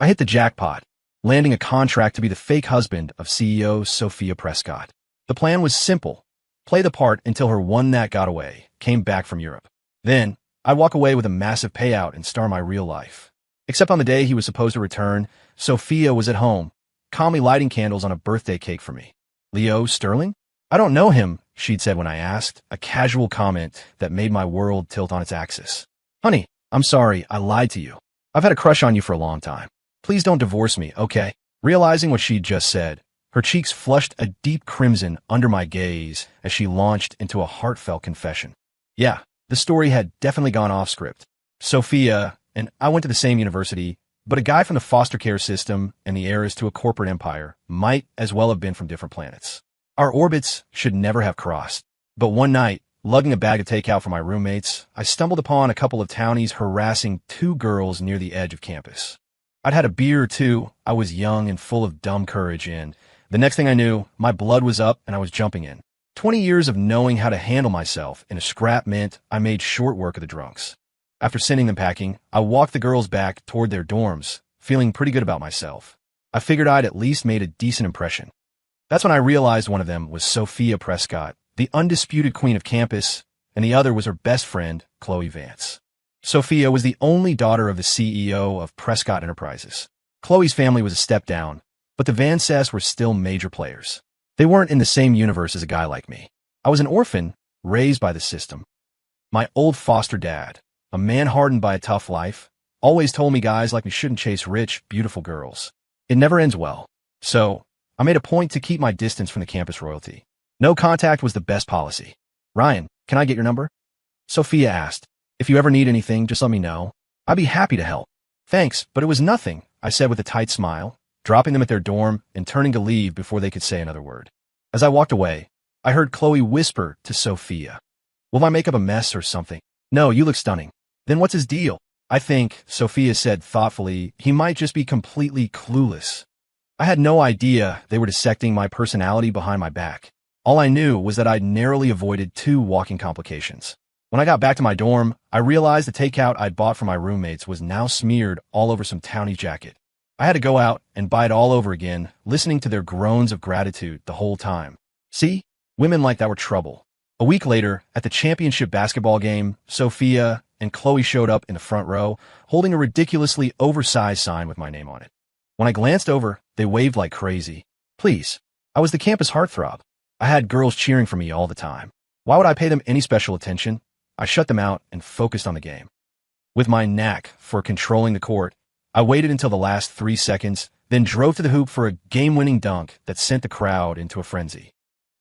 I hit the jackpot, landing a contract to be the fake husband of CEO Sophia Prescott. The plan was simple. Play the part until her one that got away came back from Europe. Then, I'd walk away with a massive payout and star my real life. Except on the day he was supposed to return, Sophia was at home, calmly lighting candles on a birthday cake for me. Leo Sterling? I don't know him, she'd said when I asked, a casual comment that made my world tilt on its axis. Honey, I'm sorry, I lied to you. I've had a crush on you for a long time. Please don't divorce me, okay? Realizing what she'd just said, her cheeks flushed a deep crimson under my gaze as she launched into a heartfelt confession. Yeah, the story had definitely gone off script. Sophia and I went to the same university, but a guy from the foster care system and the heiress to a corporate empire might as well have been from different planets. Our orbits should never have crossed. But one night, lugging a bag of takeout for my roommates, I stumbled upon a couple of townies harassing two girls near the edge of campus. I'd had a beer or two, I was young and full of dumb courage, and the next thing I knew, my blood was up and I was jumping in. 20 years of knowing how to handle myself in a scrap meant I made short work of the drunks. After sending them packing, I walked the girls back toward their dorms, feeling pretty good about myself. I figured I'd at least made a decent impression. That's when I realized one of them was Sophia Prescott, the undisputed queen of campus, and the other was her best friend, Chloe Vance. Sophia was the only daughter of the CEO of Prescott Enterprises. Chloe's family was a step down, but the Vances were still major players. They weren't in the same universe as a guy like me. I was an orphan, raised by the system. My old foster dad, a man hardened by a tough life, always told me guys like me shouldn't chase rich, beautiful girls. It never ends well. So, I made a point to keep my distance from the campus royalty. No contact was the best policy. Ryan, can I get your number? Sophia asked. If you ever need anything, just let me know. I'd be happy to help. Thanks, but it was nothing, I said with a tight smile, dropping them at their dorm and turning to leave before they could say another word. As I walked away, I heard Chloe whisper to Sophia. Will my makeup a mess or something? No, you look stunning. Then what's his deal? I think, Sophia said thoughtfully, he might just be completely clueless. I had no idea they were dissecting my personality behind my back. All I knew was that I'd narrowly avoided 2 walking complications. When I got back to my dorm, I realized the takeout I'd bought for my roommates was now smeared all over some townie jacket. I had to go out and buy it all over again, listening to their groans of gratitude the whole time. See? Women like that were trouble. A week later, at the championship basketball game, Sophia and Chloe showed up in the front row, holding a ridiculously oversized sign with my name on it. When I glanced over, they waved like crazy. Please. I was the campus heartthrob. I had girls cheering for me all the time. Why would I pay them any special attention? I shut them out and focused on the game. With my knack for controlling the court, I waited until the last 3 seconds, then drove to the hoop for a game-winning dunk that sent the crowd into a frenzy.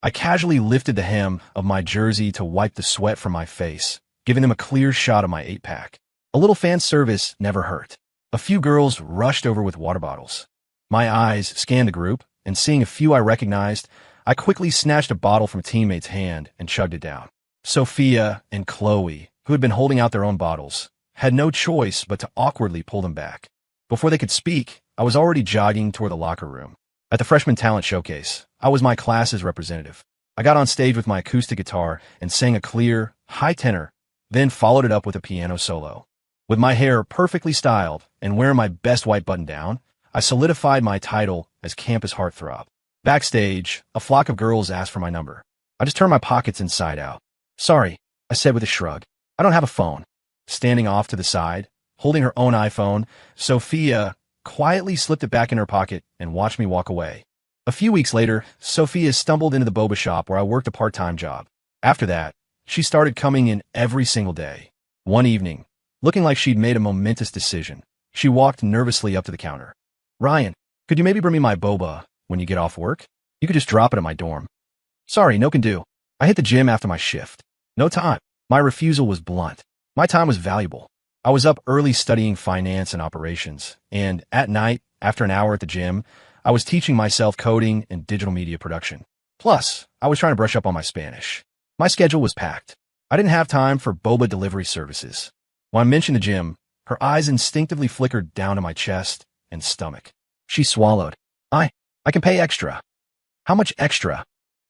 I casually lifted the hem of my jersey to wipe the sweat from my face, giving them a clear shot of my 8-pack. A little fan service never hurt. A few girls rushed over with water bottles. My eyes scanned the group, and seeing a few I recognized, I quickly snatched a bottle from a teammate's hand and chugged it down. Sophia and Chloe, who had been holding out their own bottles, had no choice but to awkwardly pull them back. Before they could speak, I was already jogging toward the locker room. At the freshman talent showcase, I was my class's representative. I got on stage with my acoustic guitar and sang a clear, high tenor, then followed it up with a piano solo. With my hair perfectly styled and wearing my best white button down, I solidified my title as campus heartthrob. Backstage, a flock of girls asked for my number. I just turned my pockets inside out. Sorry, I said with a shrug. I don't have a phone. Standing off to the side, holding her own iPhone, Sophia quietly slipped it back in her pocket and watched me walk away. A few weeks later, Sophia stumbled into the boba shop where I worked a part-time job. After that, she started coming in every single day. One evening, looking like she'd made a momentous decision, she walked nervously up to the counter. Ryan, could you maybe bring me my boba when you get off work? You could just drop it at my dorm. Sorry, no can do. I hit the gym after my shift. No time. My refusal was blunt. My time was valuable. I was up early studying finance and operations, and at night, after an hour at the gym, I was teaching myself coding and digital media production. Plus, I was trying to brush up on my Spanish. My schedule was packed. I didn't have time for boba delivery services. When I mentioned the gym, her eyes instinctively flickered down to my chest and stomach. She swallowed. I can pay extra. How much extra?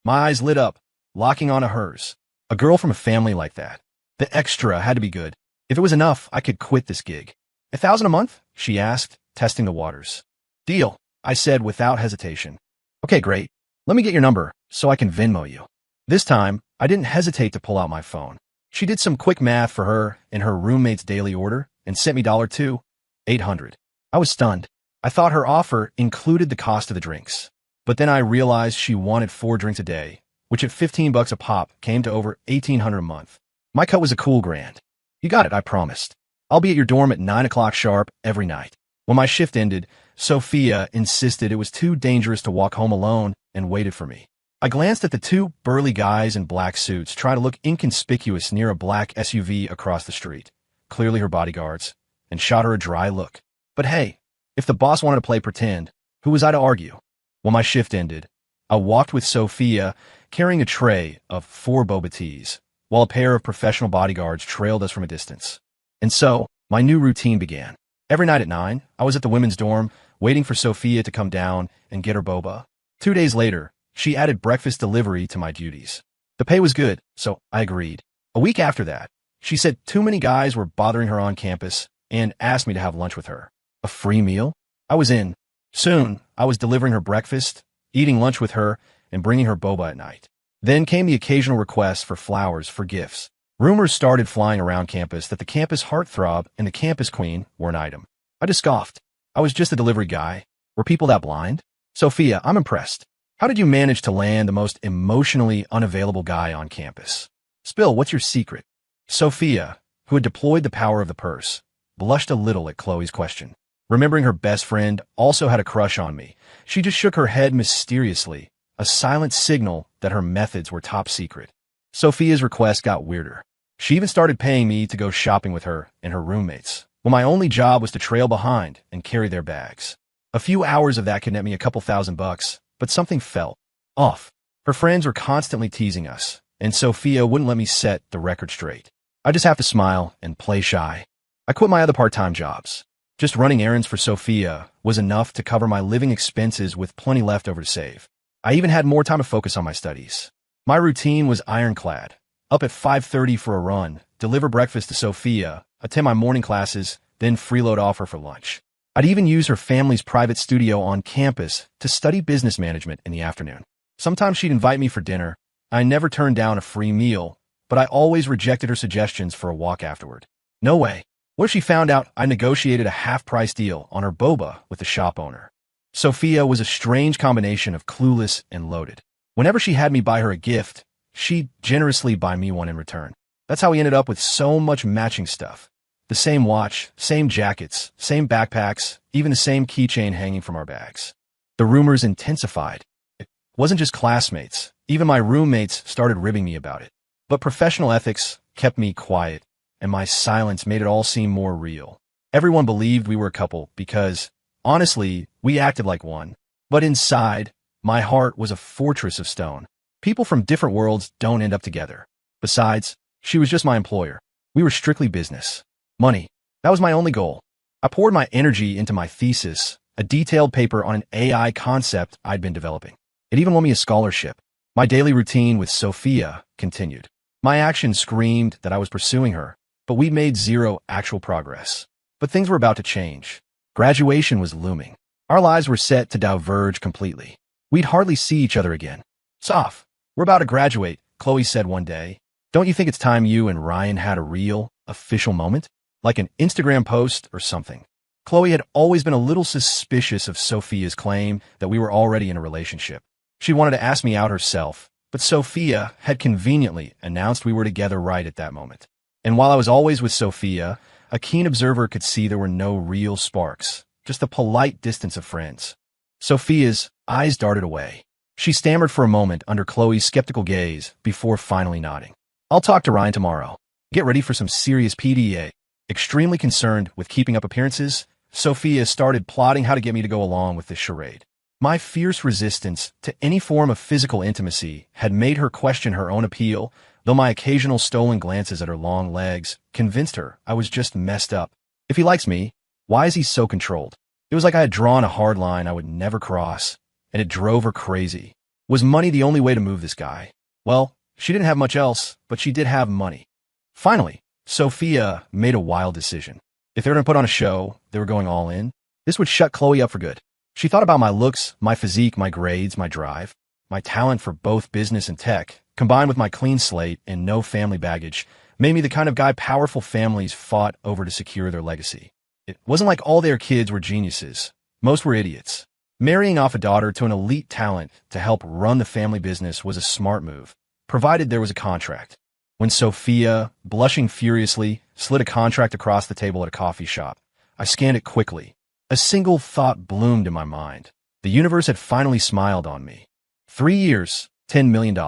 My eyes lit up, locking onto hers. A girl from a family like that. The extra had to be good. If it was enough, I could quit this gig. $1,000 a month? she asked, testing the waters. Deal, I said without hesitation. Okay, great. Let me get your number so I can Venmo you. This time, I didn't hesitate to pull out my phone. She did some quick math for her and her roommate's daily order and sent me $800. I was stunned. I thought her offer included the cost of the drinks. But then I realized she wanted 4 drinks a day, which at $15 a pop came to over $1,800 a month. My cut was a cool grand. You got it, I promised. I'll be at your dorm at 9 o'clock sharp every night. When my shift ended, Sophia insisted it was too dangerous to walk home alone and waited for me. I glanced at the 2 burly guys in black suits trying to look inconspicuous near a black SUV across the street, clearly her bodyguards, and shot her a dry look. But hey, if the boss wanted to play pretend, who was I to argue? When my shift ended, I walked with Sophia carrying a tray of 4 boba teas, while a pair of professional bodyguards trailed us from a distance. And so, my new routine began. Every night at 9, I was at the women's dorm, waiting for Sophia to come down and get her boba. 2 days later, she added breakfast delivery to my duties. The pay was good, so I agreed. A week after that, she said too many guys were bothering her on campus and asked me to have lunch with her. A free meal? I was in. Soon, I was delivering her breakfast, eating lunch with her, and bringing her boba at night. Then came the occasional requests for flowers for gifts. Rumors started flying around campus that the campus heartthrob and the campus queen were an item. I just scoffed. I was just a delivery guy. Were people that blind? Sophia, I'm impressed. How did you manage to land the most emotionally unavailable guy on campus? Spill, what's your secret? Sophia, who had deployed the power of the purse, blushed a little at Chloe's question. Remembering her best friend also had a crush on me, she just shook her head mysteriously, a silent signal that her methods were top secret. Sophia's request got weirder. She even started paying me to go shopping with her and her roommates, when my only job was to trail behind and carry their bags. A few hours of that could net me a couple $1,000, but something felt off. Her friends were constantly teasing us, and Sophia wouldn't let me set the record straight. I just have to smile and play shy. I quit my other part-time jobs. Just running errands for Sophia was enough to cover my living expenses with plenty left over to save. I even had more time to focus on my studies. My routine was ironclad. Up at 5:30 for a run, deliver breakfast to Sophia, attend my morning classes, then freeload off her for lunch. I'd even use her family's private studio on campus to study business management in the afternoon. Sometimes she'd invite me for dinner. I never turned down a free meal, but I always rejected her suggestions for a walk afterward. No way. What if she found out I negotiated a half-price deal on her boba with the shop owner? Sophia was a strange combination of clueless and loaded. Whenever she had me buy her a gift, she'd generously buy me one in return. That's how we ended up with so much matching stuff. The same watch, same jackets, same backpacks, even the same keychain hanging from our bags. The rumors intensified. It wasn't just classmates. Even my roommates started ribbing me about it. But professional ethics kept me quiet, and my silence made it all seem more real. Everyone believed we were a couple because, honestly, we acted like one. But inside, my heart was a fortress of stone. People from different worlds don't end up together. Besides, she was just my employer. We were strictly business. Money. That was my only goal. I poured my energy into my thesis, a detailed paper on an AI concept I'd been developing. It even won me a scholarship. My daily routine with Sophia continued. My actions screamed that I was pursuing her, but we made zero actual progress. But things were about to change. Graduation was looming. Our lives were set to diverge completely. We'd hardly see each other again. Soph, we're about to graduate, Chloe said one day. Don't you think it's time you and Ryan had a real, official moment? Like an Instagram post or something. Chloe had always been a little suspicious of Sophia's claim that we were already in a relationship. She wanted to ask me out herself, but Sophia had conveniently announced we were together right at that moment. And while I was always with Sophia, a keen observer could see there were no real sparks, just a polite distance of friends. Sophia's eyes darted away. She stammered for a moment under Chloe's skeptical gaze before finally nodding. I'll talk to Ryan tomorrow. Get ready for some serious PDA. Extremely concerned with keeping up appearances, Sophia started plotting how to get me to go along with this charade. My fierce resistance to any form of physical intimacy had made her question her own appeal, though my occasional stolen glances at her long legs convinced her I was just messed up. If he likes me, why is he so controlled? It was like I had drawn a hard line I would never cross, and it drove her crazy. Was money the only way to move this guy? Well, she didn't have much else, but she did have money. Finally, Sophia made a wild decision. If they were going to put on a show, they were going all in. This would shut Chloe up for good. She thought about my looks, my physique, my grades, my drive, my talent for both business and tech, combined with my clean slate and no family baggage, made me the kind of guy powerful families fought over to secure their legacy. It wasn't like all their kids were geniuses. Most were idiots. Marrying off a daughter to an elite talent to help run the family business was a smart move, provided there was a contract. When Sophia, blushing furiously, slid a contract across the table at a coffee shop, I scanned it quickly. A single thought bloomed in my mind. The universe had finally smiled on me. 3 years, $10 million.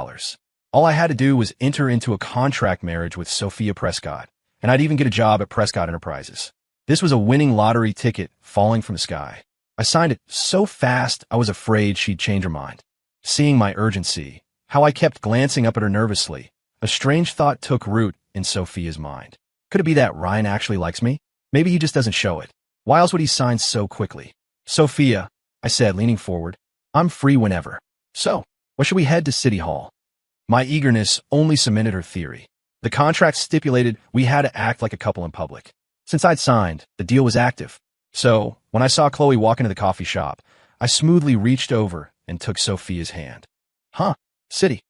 All I had to do was enter into a contract marriage with Sophia Prescott, and I'd even get a job at Prescott Enterprises. This was a winning lottery ticket falling from the sky. I signed it so fast I was afraid she'd change her mind. Seeing my urgency, how I kept glancing up at her nervously, a strange thought took root in Sophia's mind. Could it be that Ryan actually likes me? Maybe he just doesn't show it. Why else would he sign so quickly? Sophia, I said, leaning forward, I'm free whenever. So, what should we head to City Hall? My eagerness only cemented her theory. The contract stipulated we had to act like a couple in public. Since I'd signed, the deal was active. So, when I saw Chloe walk into the coffee shop, I smoothly reached over and took Sophia's hand. Huh? City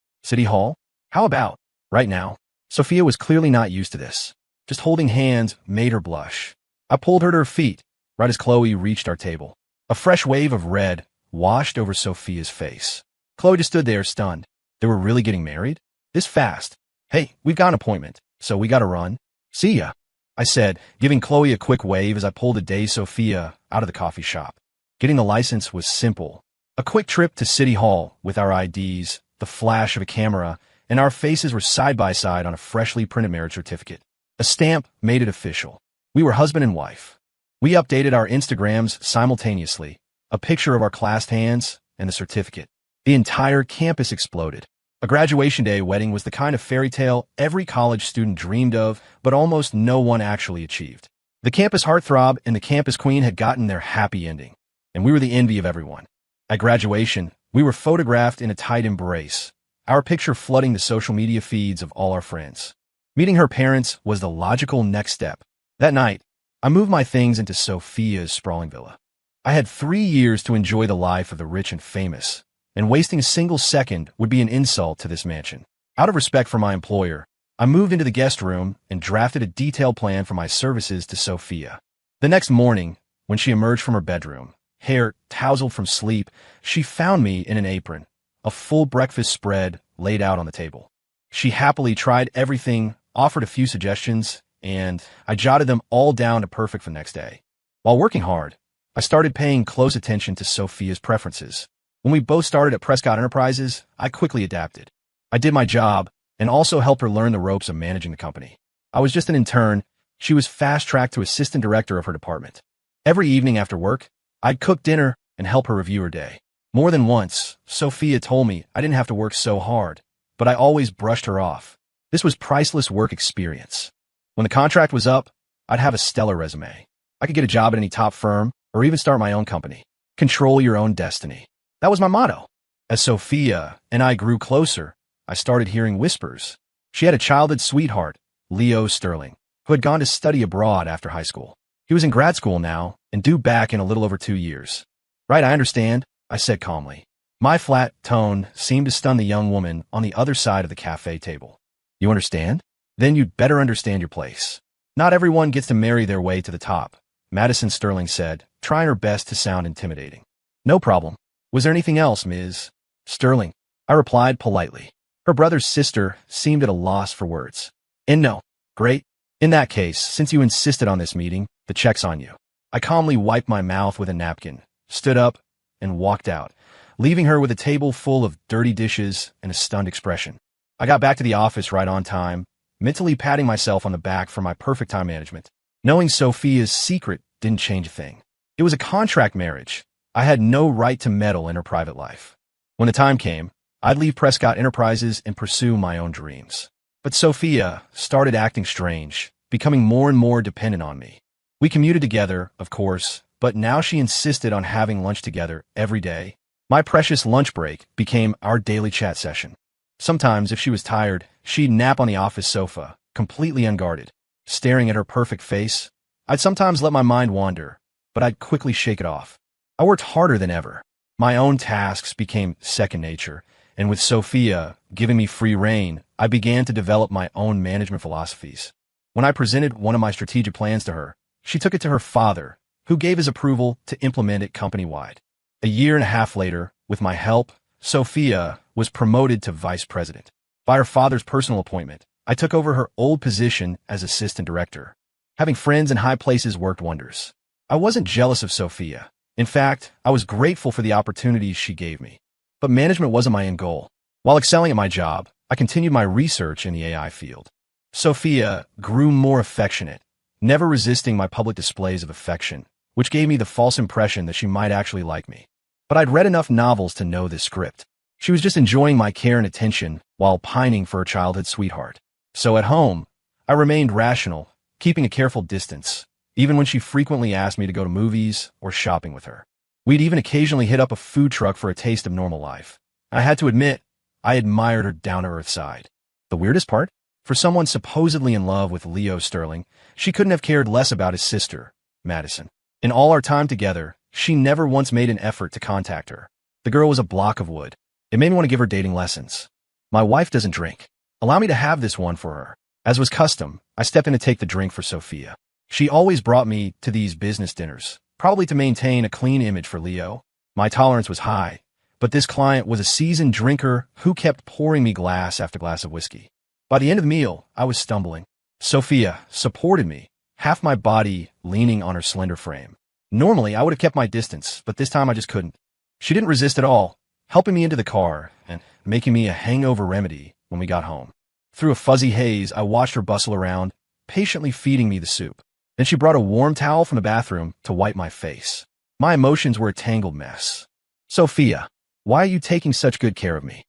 Hall? How about? Right now. Sophia was clearly not used to this. Just holding hands made her blush. I pulled her to her feet, right as Chloe reached our table. A fresh wave of red washed over Sophia's face. Chloe just stood there, stunned. They were really getting married? This fast? Hey, we've got an appointment, so we gotta run. See ya, I said, giving Chloe a quick wave as I pulled a dazed Sophia out of the coffee shop. Getting the license was simple. A quick trip to City Hall with our IDs, the flash of a camera, and our faces were side by side on a freshly printed marriage certificate. A stamp made it official. We were husband and wife. We updated our Instagrams simultaneously, a picture of our clasped hands and the certificate. The entire campus exploded. A graduation day wedding was the kind of fairy tale every college student dreamed of, but almost no one actually achieved. The campus heartthrob and the campus queen had gotten their happy ending, and we were the envy of everyone. At graduation, we were photographed in a tight embrace, our picture flooding the social media feeds of all our friends. Meeting her parents was the logical next step. That night, I moved my things into Sophia's sprawling villa. I had 3 years to enjoy the life of the rich and famous, and wasting a single second would be an insult to this mansion. Out of respect for my employer, I moved into the guest room and drafted a detailed plan for my services to Sophia. The next morning, when she emerged from her bedroom, hair tousled from sleep, she found me in an apron, a full breakfast spread laid out on the table. She happily tried everything, offered a few suggestions, and I jotted them all down to perfect for the next day. While working hard, I started paying close attention to Sophia's preferences. When we both started at Prescott Enterprises, I quickly adapted. I did my job and also helped her learn the ropes of managing the company. I was just an intern. She was fast-tracked to assistant director of her department. Every evening after work, I'd cook dinner and help her review her day. More than once, Sophia told me I didn't have to work so hard, but I always brushed her off. This was priceless work experience. When the contract was up, I'd have a stellar resume. I could get a job at any top firm or even start my own company. Control your own destiny. That was my motto. As Sophia and I grew closer, I started hearing whispers. She had a childhood sweetheart, Leo Sterling, who had gone to study abroad after high school. He was in grad school now and due back in a little over 2 years. Right, I understand, I said calmly. My flat tone seemed to stun the young woman on the other side of the cafe table. You understand? Then you'd better understand your place. Not everyone gets to marry their way to the top, Madison Sterling said, trying her best to sound intimidating. No problem. Was there anything else, Ms. Sterling? I replied politely. Her brother's sister seemed at a loss for words. And no. Great. In that case, since you insisted on this meeting, the check's on you. I calmly wiped my mouth with a napkin, stood up, and walked out, leaving her with a table full of dirty dishes and a stunned expression. I got back to the office right on time, mentally patting myself on the back for my perfect time management. Knowing Sophia's secret didn't change a thing. It was a contract marriage. I had no right to meddle in her private life. When the time came, I'd leave Prescott Enterprises and pursue my own dreams. But Sophia started acting strange, becoming more and more dependent on me. We commuted together, of course, but now she insisted on having lunch together every day. My precious lunch break became our daily chat session. Sometimes, if she was tired, she'd nap on the office sofa, completely unguarded. Staring at her perfect face, I'd sometimes let my mind wander, but I'd quickly shake it off. I worked harder than ever. My own tasks became second nature, and with Sophia giving me free rein, I began to develop my own management philosophies. When I presented one of my strategic plans to her, she took it to her father, who gave his approval to implement it company-wide. A year and a half later, with my help, Sophia was promoted to vice president. By her father's personal appointment, I took over her old position as assistant director. Having friends in high places worked wonders. I wasn't jealous of Sophia. In fact, I was grateful for the opportunities she gave me. But management wasn't my end goal. While excelling at my job, I continued my research in the AI field. Sophia grew more affectionate, never resisting my public displays of affection, which gave me the false impression that she might actually like me. But I'd read enough novels to know this script. She was just enjoying my care and attention while pining for her childhood sweetheart. So at home, I remained rational, keeping a careful distance, even when she frequently asked me to go to movies or shopping with her. We'd even occasionally hit up a food truck for a taste of normal life. I had to admit, I admired her down-to-earth side. The weirdest part? For someone supposedly in love with Leo Sterling, she couldn't have cared less about his sister, Madison. In all our time together, she never once made an effort to contact her. The girl was a block of wood. It made me want to give her dating lessons. My wife doesn't drink. Allow me to have this one for her. As was custom, I stepped in to take the drink for Sophia. She always brought me to these business dinners, probably to maintain a clean image for Leo. My tolerance was high, but this client was a seasoned drinker who kept pouring me glass after glass of whiskey. By the end of the meal, I was stumbling. Sophia supported me, half my body leaning on her slender frame. Normally, I would have kept my distance, but this time I just couldn't. She didn't resist at all, helping me into the car and making me a hangover remedy when we got home. Through a fuzzy haze, I watched her bustle around, patiently feeding me the soup. Then she brought a warm towel from the bathroom to wipe my face. My emotions were a tangled mess. Sophia, why are you taking such good care of me?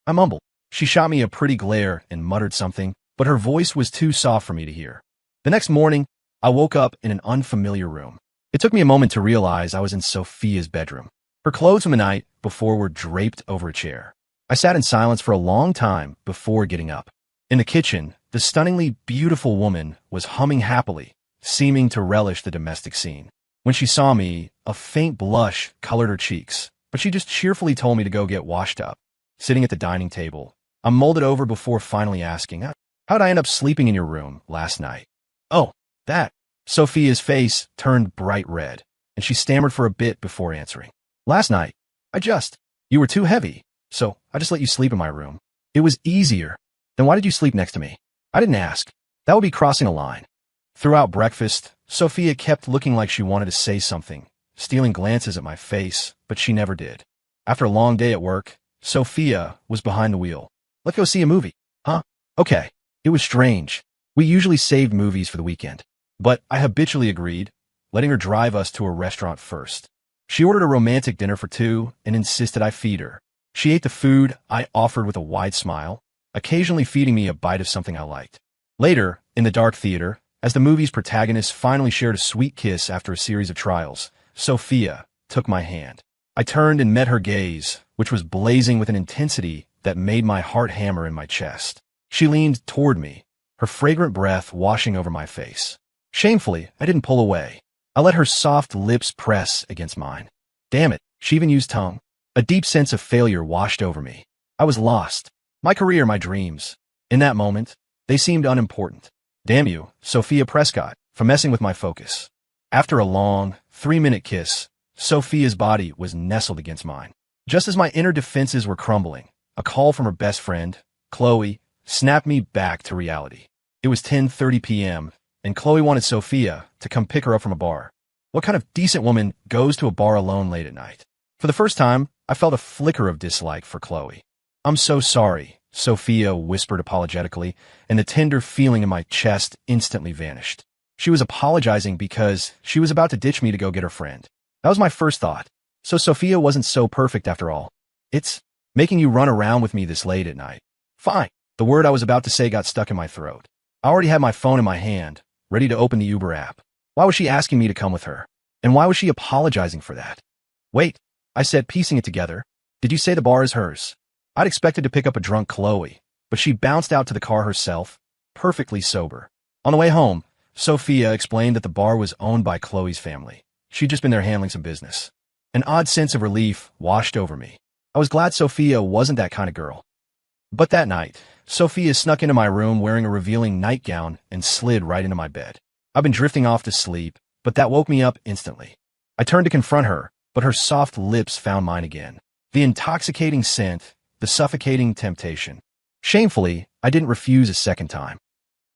I mumbled. She shot me a pretty glare and muttered something, but her voice was too soft for me to hear. The next morning, I woke up in an unfamiliar room. It took me a moment to realize I was in Sophia's bedroom. Her clothes from the night before were draped over a chair. I sat in silence for a long time before getting up. In the kitchen, the stunningly beautiful woman was humming happily, seeming to relish the domestic scene. When she saw me, a faint blush colored her cheeks, but she just cheerfully told me to go get washed up. Sitting at the dining table, I mulled over before finally asking, how'd I end up sleeping in your room last night? Oh, that. Sophia's face turned bright red, and she stammered for a bit before answering. Last night, you were too heavy, so I just let you sleep in my room. It was easier. Then why did you sleep next to me? I didn't ask. That would be crossing a line. Throughout breakfast, Sophia kept looking like she wanted to say something, stealing glances at my face, but she never did. After a long day at work, Sophia was behind the wheel. Let's go see a movie. Huh? Okay. It was strange. We usually saved movies for the weekend. But I habitually agreed, letting her drive us to a restaurant first. She ordered a romantic dinner for two and insisted I feed her. She ate the food I offered with a wide smile, occasionally feeding me a bite of something I liked. Later, in the dark theater, as the movie's protagonist finally shared a sweet kiss after a series of trials, Sophia took my hand. I turned and met her gaze, which was blazing with an intensity that made my heart hammer in my chest. She leaned toward me, her fragrant breath washing over my face. Shamefully, I didn't pull away. I let her soft lips press against mine. Damn it, she even used tongue. A deep sense of failure washed over me. I was lost. My career, my dreams. In that moment, they seemed unimportant. Damn you, Sophia Prescott, for messing with my focus. After a long, 3-minute kiss, Sophia's body was nestled against mine. Just as my inner defenses were crumbling, a call from her best friend, Chloe, snapped me back to reality. It was 10:30 p.m., and Chloe wanted Sophia to come pick her up from a bar. What kind of decent woman goes to a bar alone late at night? For the first time, I felt a flicker of dislike for Chloe. I'm so sorry, Sophia whispered apologetically, and the tender feeling in my chest instantly vanished. She was apologizing because she was about to ditch me to go get her friend. That was my first thought. So Sophia wasn't so perfect after all. It's making you run around with me this late at night. Fine. The word I was about to say got stuck in my throat. I already had my phone in my hand, ready to open the Uber app. Why was she asking me to come with her? And why was she apologizing for that? Wait, I said, piecing it together. Did you say the bar is hers? I'd expected to pick up a drunk Chloe, but she bounced out to the car herself, perfectly sober. On the way home, Sophia explained that the bar was owned by Chloe's family. She'd just been there handling some business. An odd sense of relief washed over me. I was glad Sophia wasn't that kind of girl. But that night, Sophia snuck into my room wearing a revealing nightgown and slid right into my bed. I've been drifting off to sleep, but that woke me up instantly. I turned to confront her, but her soft lips found mine again. The intoxicating scent, the suffocating temptation. Shamefully, I didn't refuse a second time.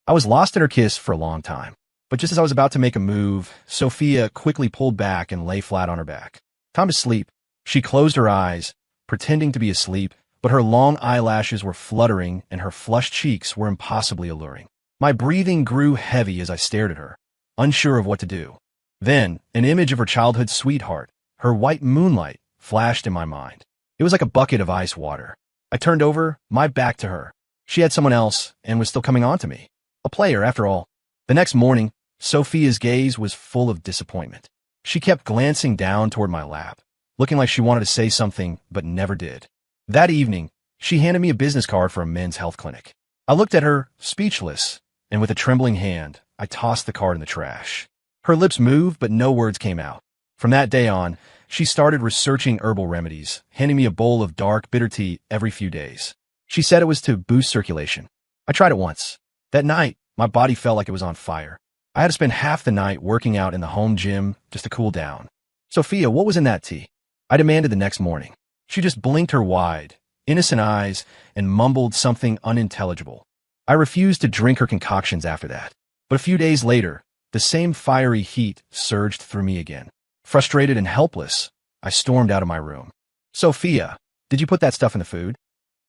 I was lost in her kiss for a long time. But just as I was about to make a move, Sophia quickly pulled back and lay flat on her back. Time to sleep. She closed her eyes, pretending to be asleep, but her long eyelashes were fluttering and her flushed cheeks were impossibly alluring. My breathing grew heavy as I stared at her, unsure of what to do. Then, an image of her childhood sweetheart, her white moonlight, flashed in my mind. It was like a bucket of ice water. I turned over, my back to her. She had someone else and was still coming on to me. A player, after all. The next morning, Sophia's gaze was full of disappointment. She kept glancing down toward my lap, looking like she wanted to say something but never did. That evening, she handed me a business card for a men's health clinic. I looked at her, speechless, and with a trembling hand, I tossed the card in the trash. Her lips moved, but no words came out. From that day on, she started researching herbal remedies, handing me a bowl of dark, bitter tea every few days. She said it was to boost circulation. I tried it once. That night, my body felt like it was on fire. I had to spend half the night working out in the home gym just to cool down. Sophia, what was in that tea? I demanded the next morning. She just blinked her wide, innocent eyes and mumbled something unintelligible. I refused to drink her concoctions after that. But a few days later, the same fiery heat surged through me again. Frustrated and helpless, I stormed out of my room. Sophia, did you put that stuff in the food?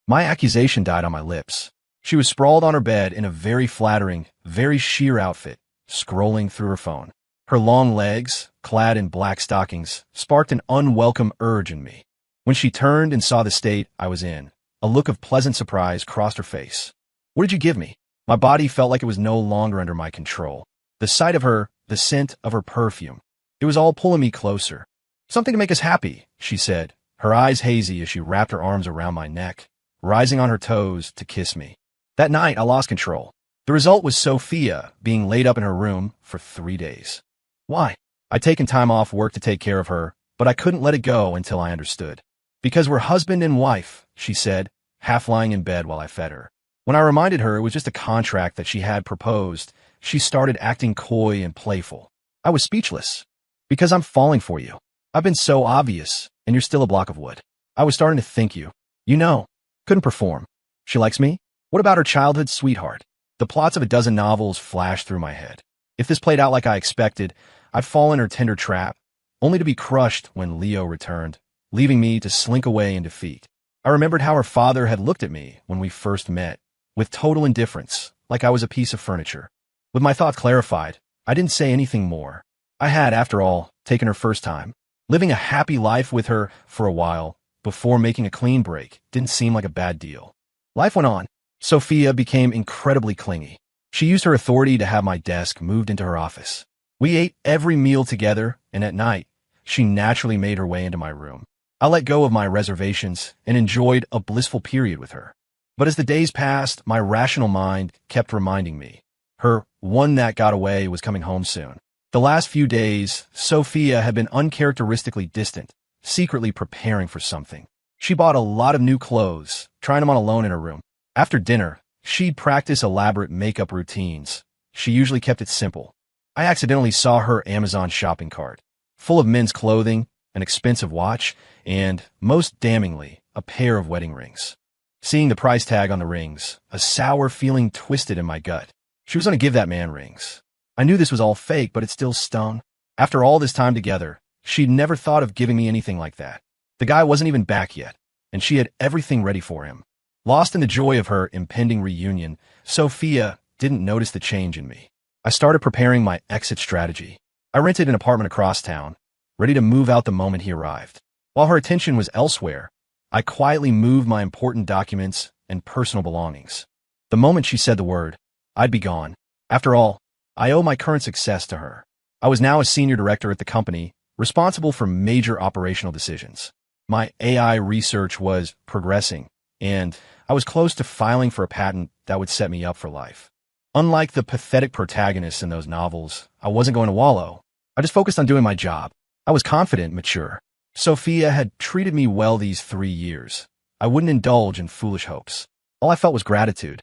My accusation died on my lips. She was sprawled on her bed in a very flattering, very sheer outfit, scrolling through her phone. Her long legs, clad in black stockings, sparked an unwelcome urge in me. When she turned and saw the state I was in, a look of pleasant surprise crossed her face. What did you give me? My body felt like it was no longer under my control. The sight of her, the scent of her perfume, it was all pulling me closer. Something to make us happy, she said, her eyes hazy as she wrapped her arms around my neck, rising on her toes to kiss me. That night, I lost control. The result was Sophia being laid up in her room for 3 days. Why? I'd taken time off work to take care of her, but I couldn't let it go until I understood. Because we're husband and wife, she said, half lying in bed while I fed her. When I reminded her it was just a contract that she had proposed, she started acting coy and playful. I was speechless. Because I'm falling for you. I've been so obvious, and you're still a block of wood. I was starting to think you. You know. Couldn't perform. She likes me? What about her childhood sweetheart? The plots of a dozen novels flashed through my head. If this played out like I expected, I'd fall in her tender trap, only to be crushed when Leo returned, leaving me to slink away in defeat. I remembered how her father had looked at me when we first met, with total indifference, like I was a piece of furniture. With my thought clarified, I didn't say anything more. I had, after all, taken her first time. Living a happy life with her for a while, before making a clean break, didn't seem like a bad deal. Life went on. Sophia became incredibly clingy. She used her authority to have my desk moved into her office. We ate every meal together, and at night, she naturally made her way into my room. I let go of my reservations and enjoyed a blissful period with her. But as the days passed, my rational mind kept reminding me, her one that got away was coming home soon. The last few days, Sophia had been uncharacteristically distant, secretly preparing for something. She bought a lot of new clothes, trying them on alone in her room. After dinner, she'd practice elaborate makeup routines. She usually kept it simple. I accidentally saw her Amazon shopping cart, full of men's clothing, an expensive watch, and, most damningly, a pair of wedding rings. Seeing the price tag on the rings, a sour feeling twisted in my gut. She was going to give that man rings. I knew this was all fake, but it still stung. After all this time together, she'd never thought of giving me anything like that. The guy wasn't even back yet, and she had everything ready for him. Lost in the joy of her impending reunion, Sophia didn't notice the change in me. I started preparing my exit strategy. I rented an apartment across town, ready to move out the moment he arrived. While her attention was elsewhere, I quietly moved my important documents and personal belongings. The moment she said the word, I'd be gone. After all, I owe my current success to her. I was now a senior director at the company, responsible for major operational decisions. My AI research was progressing, and I was close to filing for a patent that would set me up for life. Unlike the pathetic protagonists in those novels, I wasn't going to wallow. I just focused on doing my job. I was confident and mature. Sophia had treated me well these 3 years. I wouldn't indulge in foolish hopes. All I felt was gratitude.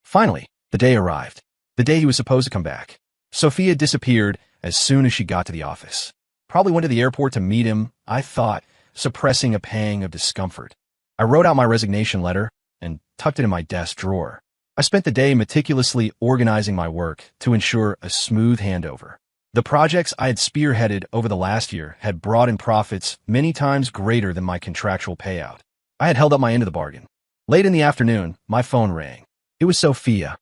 Finally, the day arrived. The day he was supposed to come back. Sophia disappeared as soon as she got to the office. Probably went to the airport to meet him, I thought, suppressing a pang of discomfort. I wrote out my resignation letter and tucked it in my desk drawer. I spent the day meticulously organizing my work to ensure a smooth handover. The projects I had spearheaded over the last year had brought in profits many times greater than my contractual payout. I had held up my end of the bargain. Late in the afternoon, my phone rang. It was Sophia.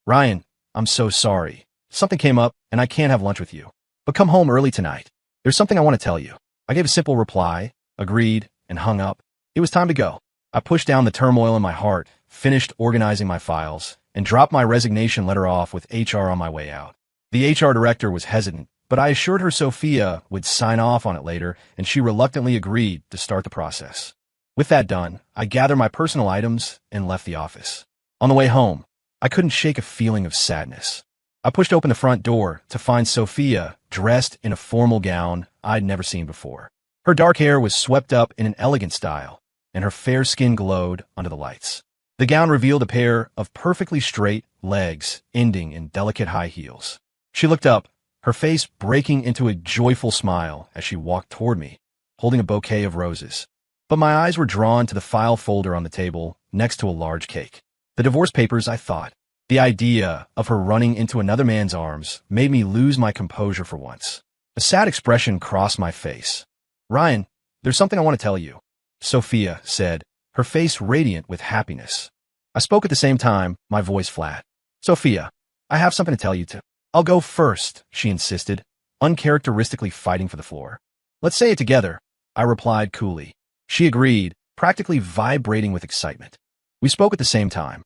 "Ryan, I'm so sorry. Something came up and I can't have lunch with you. But come home early tonight. There's something I want to tell you." I gave a simple reply, agreed, and hung up. It was time to go. I pushed down the turmoil in my heart, finished organizing my files, and dropped my resignation letter off with HR on my way out. The HR director was hesitant, but I assured her Sophia would sign off on it later, and she reluctantly agreed to start the process. With that done, I gathered my personal items and left the office. On the way home, I couldn't shake a feeling of sadness. I pushed open the front door to find Sophia dressed in a formal gown I'd never seen before. Her dark hair was swept up in an elegant style, and her fair skin glowed under the lights. The gown revealed a pair of perfectly straight legs ending in delicate high heels. She looked up, her face breaking into a joyful smile as she walked toward me, holding a bouquet of roses. But my eyes were drawn to the file folder on the table next to a large cake. The divorce papers, I thought. The idea of her running into another man's arms made me lose my composure for once. A sad expression crossed my face. "Ryan, there's something I want to tell you," Sophia said, her face radiant with happiness. I spoke at the same time, my voice flat. "Sophia, I have something to tell you too." "I'll go first," she insisted, uncharacteristically fighting for the floor. "Let's say it together," I replied coolly. She agreed, practically vibrating with excitement. We spoke at the same time.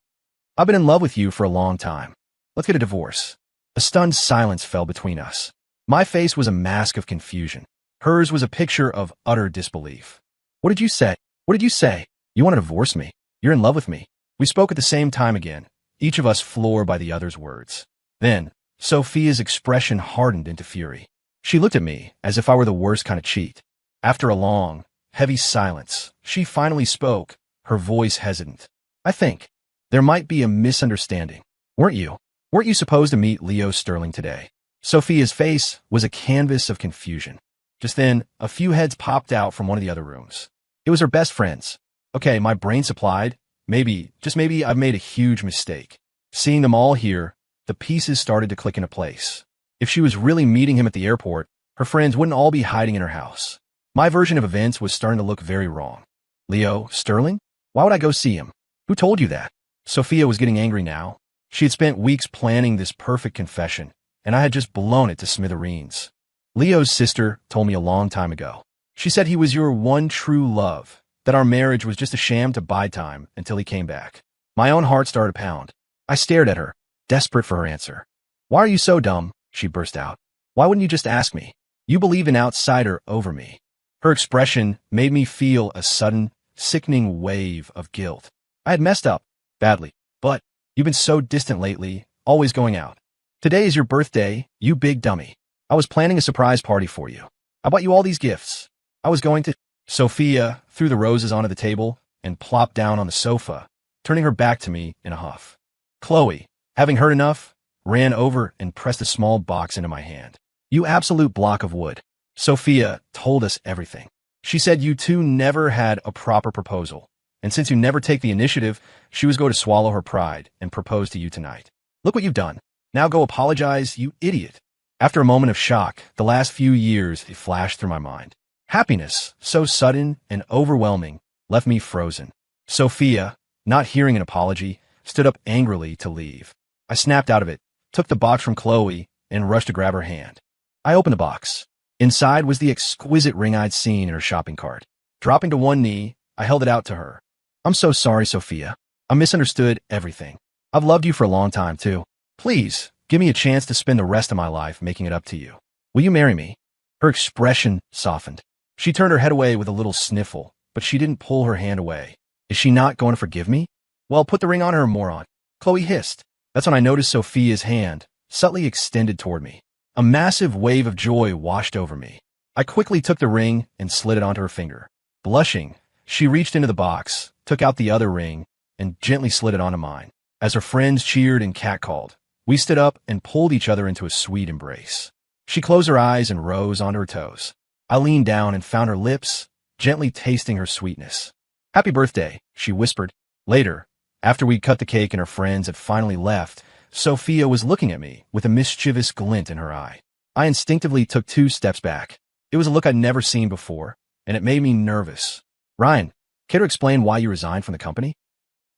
"I've been in love with you for a long time. Let's get a divorce." A stunned silence fell between us. My face was a mask of confusion. Hers was a picture of utter disbelief. "What did you say? What did you say? You want to divorce me? You're in love with me?" We spoke at the same time again, each of us floored by the other's words. Then, Sophia's expression hardened into fury. She looked at me as if I were the worst kind of cheat. After a long, heavy silence, she finally spoke, her voice hesitant. "I think there might be a misunderstanding. Weren't you supposed to meet Leo Sterling today?" Sophia's face was a canvas of confusion. Just then, a few heads popped out from one of the other rooms. It was her best friends. Okay, my brain supplied. Maybe, just maybe, I've made a huge mistake. Seeing them all here, the pieces started to click into place. If she was really meeting him at the airport, her friends wouldn't all be hiding in her house. My version of events was starting to look very wrong. Leo Sterling? Why would I go see him? Who told you that? Sophia was getting angry now. She had spent weeks planning this perfect confession, and I had just blown it to smithereens. Leo's sister told me a long time ago. She said he was your one true love, that our marriage was just a sham to buy time until he came back. My own heart started to pound. I stared at her, desperate for her answer. "Why are you so dumb?" she burst out. "Why wouldn't you just ask me? You believe an outsider over me." Her expression made me feel a sudden, sickening wave of guilt. I had messed up, badly, but you've been so distant lately, always going out. Today is your birthday, you big dummy. I was planning a surprise party for you. I bought you all these gifts. I was going to... Sophia threw the roses onto the table and plopped down on the sofa, turning her back to me in a huff. Chloe, having heard enough, ran over and pressed a small box into my hand. "You absolute block of wood." Sophia told us everything. She said you two never had a proper proposal, and since you never take the initiative, she was going to swallow her pride and propose to you tonight. Look what you've done. Now go apologize, you idiot. After a moment of shock, the last few years flashed through my mind. Happiness, so sudden and overwhelming, left me frozen. Sophia, not hearing an apology, stood up angrily to leave. I snapped out of it, took the box from Chloe, and rushed to grab her hand. I opened the box. Inside was the exquisite ring I'd seen in her shopping cart. Dropping to one knee, I held it out to her. "I'm so sorry, Sophia. I misunderstood everything. I've loved you for a long time, too. Please, give me a chance to spend the rest of my life making it up to you. Will you marry me?" Her expression softened. She turned her head away with a little sniffle, but she didn't pull her hand away. "Is she not going to forgive me?" "Well, put the ring on her, moron," Chloe hissed. That's when I noticed Sophia's hand, subtly extended toward me. A massive wave of joy washed over me. I quickly took the ring and slid it onto her finger. Blushing, she reached into the box, took out the other ring, and gently slid it onto mine. As her friends cheered and catcalled, we stood up and pulled each other into a sweet embrace. She closed her eyes and rose onto her toes. I leaned down and found her lips, gently tasting her sweetness. "Happy birthday," she whispered. Later, after we'd cut the cake and her friends had finally left, Sophia was looking at me with a mischievous glint in her eye. I instinctively took 2 steps back. It was a look I'd never seen before, and it made me nervous. "Ryan, care to explain why you resigned from the company?"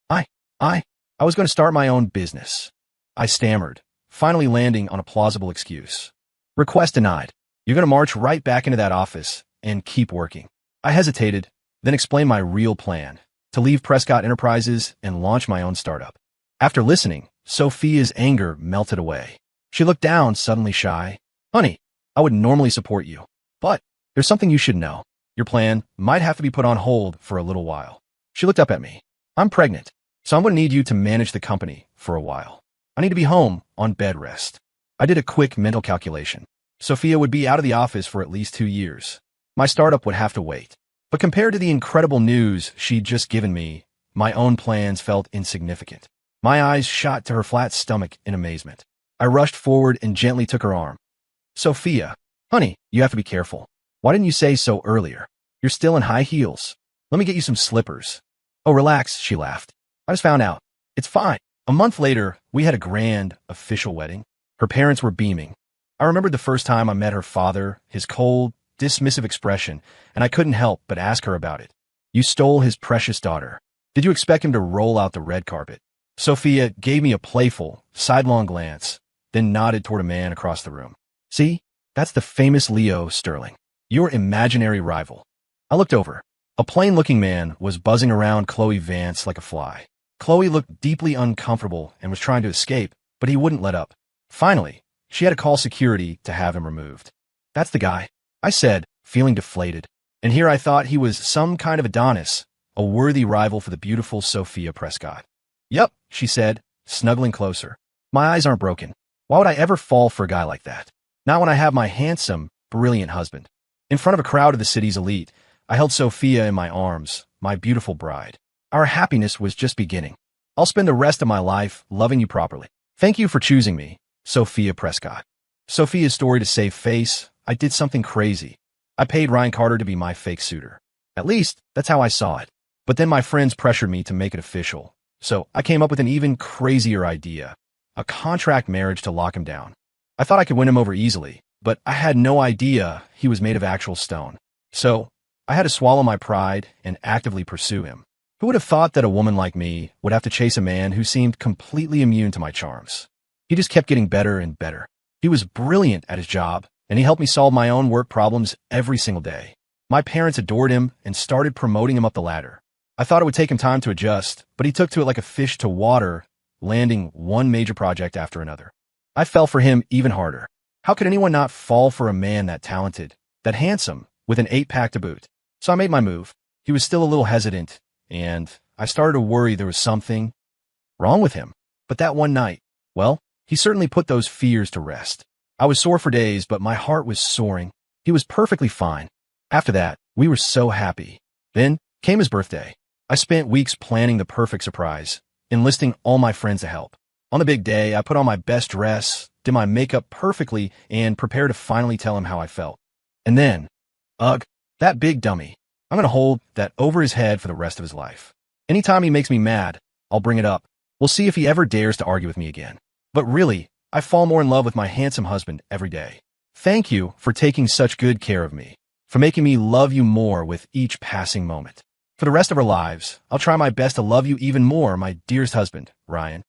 I was going to start my own business," I stammered, finally landing on a plausible excuse. "Request denied. You're going to march right back into that office and keep working." I hesitated, then explained my real plan, to leave Prescott Enterprises and launch my own startup. After listening, Sophia's anger melted away. She looked down, suddenly shy. "Honey, I would normally support you, but there's something you should know. Your plan might have to be put on hold for a little while." She looked up at me. "I'm pregnant, so I'm going to need you to manage the company for a while. I need to be home on bed rest." I did a quick mental calculation. Sophia would be out of the office for at least 2 years. My startup would have to wait. But compared to the incredible news she'd just given me, my own plans felt insignificant. My eyes shot to her flat stomach in amazement. I rushed forward and gently took her arm. "Sophia, honey, you have to be careful. Why didn't you say so earlier? You're still in high heels. Let me get you some slippers." "Oh, relax," she laughed. "I just found out. It's fine." A month later, we had a grand, official wedding. Her parents were beaming. I remembered the first time I met her father, his cold, dismissive expression, and I couldn't help but ask her about it. "You stole his precious daughter. Did you expect him to roll out the red carpet?" Sophia gave me a playful, sidelong glance, then nodded toward a man across the room. "See, that's the famous Leo Sterling, your imaginary rival." I looked over. A plain-looking man was buzzing around Chloe Vance like a fly. Chloe looked deeply uncomfortable and was trying to escape, but he wouldn't let up. Finally, she had to call security to have him removed. "That's the guy," I said, feeling deflated. And here I thought he was some kind of Adonis, a worthy rival for the beautiful Sophia Prescott. "Yep," she said, snuggling closer. "My eyes aren't broken. Why would I ever fall for a guy like that? Not when I have my handsome, brilliant husband." In front of a crowd of the city's elite, I held Sophia in my arms, my beautiful bride. Our happiness was just beginning. "I'll spend the rest of my life loving you properly. Thank you for choosing me, Sophia Prescott." Sophia's story to save face, I did something crazy. I paid Ryan Carter to be my fake suitor. At least, that's how I saw it. But then my friends pressured me to make it official. So I came up with an even crazier idea. A contract marriage to lock him down. I thought I could win him over easily, but I had no idea he was made of actual stone. So I had to swallow my pride and actively pursue him. Who would have thought that a woman like me would have to chase a man who seemed completely immune to my charms? He just kept getting better and better. He was brilliant at his job, and he helped me solve my own work problems every single day. My parents adored him and started promoting him up the ladder. I thought it would take him time to adjust, but he took to it like a fish to water, landing one major project after another. I fell for him even harder. How could anyone not fall for a man that talented, that handsome, with an 8-pack to boot? So I made my move. He was still a little hesitant, and I started to worry there was something wrong with him. But that one night, well, he certainly put those fears to rest. I was sore for days, but my heart was soaring. He was perfectly fine. After that, we were so happy. Then came his birthday. I spent weeks planning the perfect surprise, enlisting all my friends to help. On the big day, I put on my best dress, did my makeup perfectly, and prepared to finally tell him how I felt. And then, ugh, that big dummy. I'm going to hold that over his head for the rest of his life. Anytime he makes me mad, I'll bring it up. We'll see if he ever dares to argue with me again. But really, I fall more in love with my handsome husband every day. Thank you for taking such good care of me, for making me love you more with each passing moment. For the rest of our lives, I'll try my best to love you even more, my dearest husband, Ryan.